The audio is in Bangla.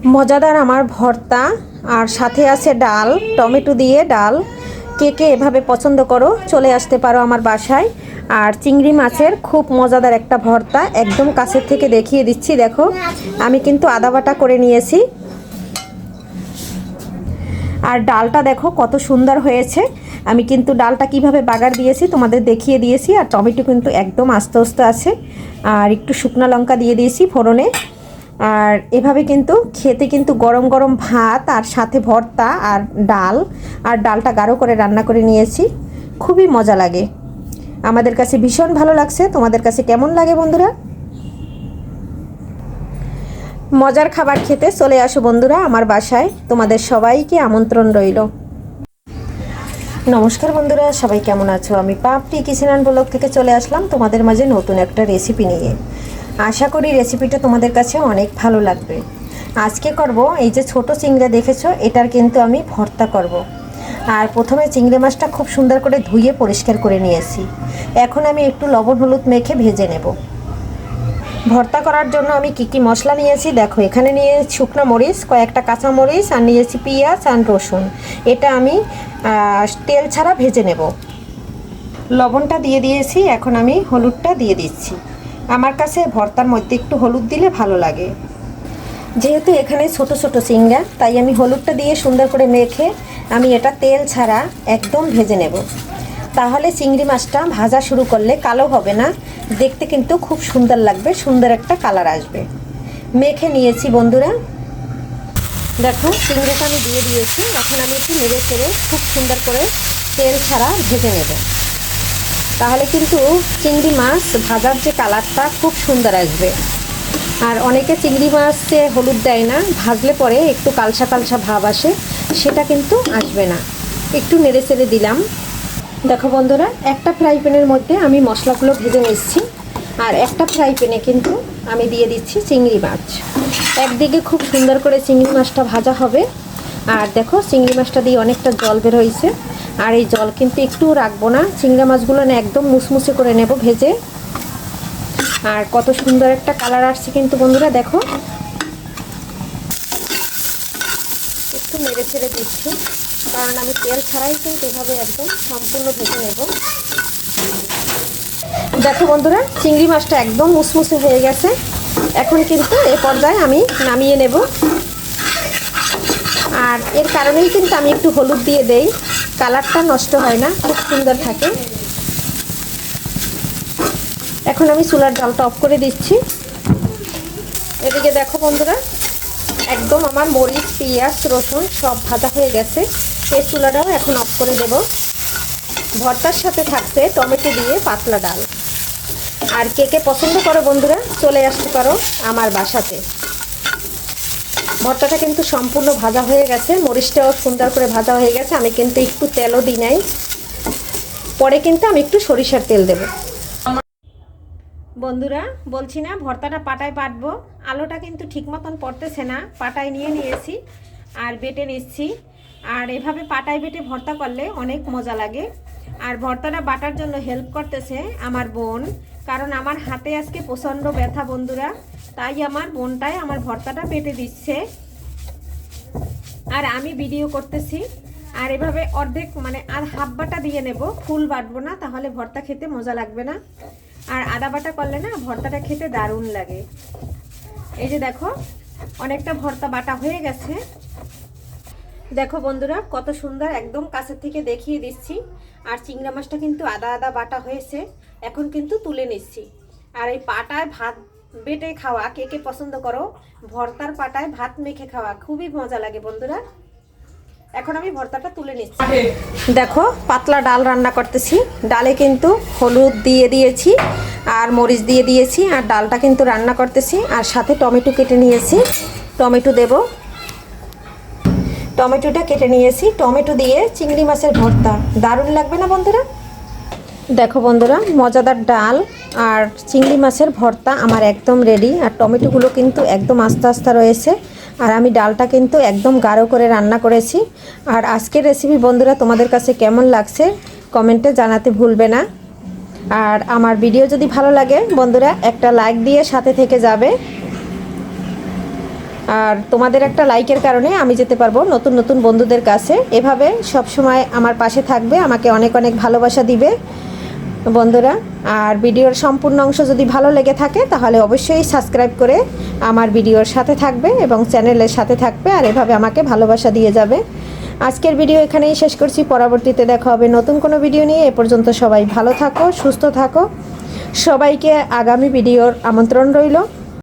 মজাদার আমার ভর্তা আর সাথে আছে ডাল, টমেটো দিয়ে ডাল। কে কে এভাবে পছন্দ করো চলে আসতে পারো আমার বাসায়। আর চিংড়ি মাছের খুব মজাদার একটা ভর্তা, একদম কাছের থেকে দেখিয়ে দিচ্ছি। দেখো আমি কিন্তু আদা বাটা করে নিয়েছি। আর ডালটা দেখো কত সুন্দর হয়েছে। আমি কিন্তু ডালটা কিভাবে বাগার দিয়েছি তোমাদের দেখিয়ে দিয়েছি। আর টমেটো কিন্তু একদম আস্তে আস্তে আছে। আর একটু শুকনো লঙ্কা দিয়ে দিয়েছি ফোড়নে। আর এভাবে কিন্তু খেতে কিন্তু গরম গরম ভাত আর সাথে ভর্তা আর ডাল, আর ডালটা গাঢ় করে রান্না করে নিয়েছি। খুবই মজা লাগে, আমাদের কাছে ভীষণ ভালো লাগছে। তোমাদের কাছে কেমন লাগে বন্ধুরা? মজার খাবার খেতে চলে আসো বন্ধুরা আমার বাসায়, তোমাদের সবাইকে আমন্ত্রণ রইল। নমস্কার বন্ধুরা, সবাই কেমন আছো? আমি পাপড়ি কিচেন অ্যান্ড ব্লগ থেকে চলে আসলাম তোমাদের মাঝে নতুন একটা রেসিপি নিয়ে। আশা করি রেসিপিটা তোমাদের কাছে অনেক ভালো লাগবে। আজকে করব এই যে ছোট চিংড়ি দেখেছো, এটার কিন্তু আমি ভর্তা করব। আর প্রথমে চিংড়ি মাছটা খুব সুন্দর করে ধুয়ে পরিষ্কার করে নিয়েছি। এখন আমি একটু লবণ হলুদ মেখে ভেজে নেব। ভর্তা করার জন্য আমি কি মশলা নিয়েছি দেখো, এখানে নিয়ে শুকনো মরিচ, কয়েকটা কাঁচা মরিচ, আর নিয়েছি পেঁয়াজ আর রসুন। এটা আমি তেল ছাড়া ভেজে নেব। লবণটা দিয়ে দিয়েছি, এখন আমি হলুদটা দিয়ে দিচ্ছি। আমার কাছে ভর্তার মধ্যে একটু হলুদ দিলে ভালো লাগে। যেহেতু এখানে ছোট ছোট চিংড়া, তাই আমি হলুদটা দিয়ে সুন্দর করে মেখে আমি এটা তেল ছাড়া একদম ভেজে নেব। তাহলে চিংড়ি মাছটা ভাজা শুরু করলে কালো হবে না, দেখতে কিন্তু খুব সুন্দর লাগবে, সুন্দর একটা কালার আসবে। মেখে নিয়েছি বন্ধুরা। দেখো চিংড়িটা আমি দিয়ে দিয়েছি। এখন আমি একটু নেড়ে চেড়ে খুব সুন্দর করে তেল ছাড়া ভেজে নেব। তাহলে কিন্তু চিংড়ি মাছ ভাজার যে কালারটা খুব সুন্দর আসবে। আর অনেকে চিংড়ি মাছে হলুদ দেয় না, ভাজলে পরে একটু কালসা কালসা ভাব আসে, সেটা কিন্তু আসবে না। একটু নেড়ে চেড়ে দিলাম। দেখো বন্ধুরা, একটা ফ্রাই প্যানের মধ্যে আমি মশলাগুলো ভেজে নিচ্ছি। আর একটা ফ্রাই প্যানে কিন্তু আমি দিয়ে দিচ্ছি চিংড়ি মাছ। একদিকে খুব সুন্দর করে চিংড়ি মাছটা ভাজা হবে। আর দেখো চিংড়ি মাছটা দিয়ে অনেকটা জল বের হয়েছে। আর এই জল কিন্তু একটু রাখবো না, চিংড়ি মাছগুলো না একদম মুসমুসে করে নেব ভেজে। আর কত সুন্দর একটা কালার আসছে কিন্তু বন্ধুরা দেখো। একটু নেড়ে ছেড়ে দিচ্ছি, কারণ আমি তেল ছাড়াই কিন্তু এভাবে একদম সম্পূর্ণ ভেজে নেব। দেখো বন্ধুরা, চিংড়ি মাছটা একদম মুসমুসে হয়ে গেছে। এখন কিন্তু এ পর্যায়ে আমি নামিয়ে নেব। আর এর কারণেই কিন্তু আমি একটু হলুদ দিয়ে দেই, কালারটা নষ্ট হয় না, খুব সুন্দর থাকে। এখন আমি চুলার জালটা অফ করে দিচ্ছি। এদিকে দেখো বন্ধুরা, একদম আমার মরিচ, পেঁয়াজ, রসুন সব ভাজা হয়ে গেছে। এই চুলাটাও এখন অফ করে দেব। ভর্তার সাথে থাকছে টমেটো দিয়ে পাতলা ডাল। আর কে কে পছন্দ করো বন্ধুরা চলে আসতে পারো আমার বাসাতে। ভর্তাটা কিন্তু সম্পূর্ণ ভাজা হয়ে গেছে, মরিচটাও সুন্দর করে ভাজা হয়ে গেছে। আমি কিন্তু একটু তেলও দিই নাই, পরে কিন্তু আমি একটু সরিষার তেল দেব। বন্ধুরা বলছি না ভর্তাটা পাটায় বাটবো, আলোটা কিন্তু ঠিক মতন পড়তেছে না, পাটায় নিয়ে নিয়েছি আর বেটে নিচ্ছি। আর এভাবে পাটায় বেটে ভর্তা করলে অনেক মজা লাগে। আর ভর্তাটা বাটার জন্য হেল্প করতেছে আমার বোন, কারণ আমার হাতে আজকে প্রচণ্ড ব্যথা বন্ধুরা, তাই আমার বোনটাই আমার ভর্তাটা বেটে দিচ্ছে আর আমি ভিডিও করতেছি। আর এভাবে অর্ধেক মানে আর হাফ বাটা দিয়ে নেব, ফুল বাটবো না, তাহলে ভর্তা খেতে মজা লাগবে না। আর আদা বাটা করলে না ভর্তাটা খেতে দারুণ লাগে। এই যে দেখো অনেকটা ভর্তা বাটা হয়ে গেছে। দেখো বন্ধুরা কত সুন্দর, একদম কাছের থেকে দেখিয়ে দিচ্ছি। আর চিংড়া মাছটা কিন্তু আদা আদা বাটা হয়েছে। এখন কিন্তু তুলে নিচ্ছি। আর এই পাটায় ভাত বেটে খাওয়া কে কে পছন্দ করো? ভর্তার পাটায় ভাত মেখে খাওয়া খুবই মজা লাগে বন্ধুরা। এখন আমি ভর্তাটা তুলে নিচ্ছি। দেখো পাতলা ডাল রান্না করতেছি। ডালে কিন্তু হলুদ দিয়ে দিয়েছি আর মরিচ দিয়ে দিয়েছি, আর ডালটা কিন্তু রান্না করতেছি। আর সাথে টমেটো কেটে নিয়েছি, টমেটো দেব। টমেটোটা কেটে নিয়েছি, টমেটো দিয়ে চিংড়ি মাছের ভর্তা দারুণ লাগবে না বন্ধুরা? দেখো বন্ধুরা, মজাদার ডাল আর চিংড়ি মাছের ভর্তা আমার একদম রেডি। আর টমেটোগুলো কিন্তু একদম আস্তে আস্তে রয়েছে। আর আমি ডালটা কিন্তু একদম গাঢ় করে রান্না করেছি। আর আজকের রেসিপি বন্ধুরা তোমাদের কাছে কেমন লাগছে কমেন্টে জানাতে ভুলবে না। আর আমার ভিডিও যদি ভালো লাগে বন্ধুরা একটা লাইক দিয়ে সাথে থেকে যাবে। আর তোমাদের একটা লাইকের কারণে আমি যেতে পারবো নতুন নতুন বন্ধুদের কাছে। এভাবে সব সময় আমার পাশে থাকবে, আমাকে অনেক অনেক ভালোবাসা দিবে বন্ধুরা। আর ভিডিওর সম্পূর্ণ অংশ যদি ভালো লেগে থাকে তাহলে অবশ্যই সাবস্ক্রাইব করে আমার ভিডিওর সাথে থাকবে এবং চ্যানেলের সাথে থাকবে, আর এভাবে আমাকে ভালোবাসা দিয়ে যাবে। আজকের ভিডিও এখানেই শেষ করছি, পরবর্তীতে দেখা হবে নতুন কোনো ভিডিও নিয়ে। এ পর্যন্ত সবাই ভালো থাকো, সুস্থ থাকো, সবাইকে আগামী ভিডিওর আমন্ত্রণ রইল।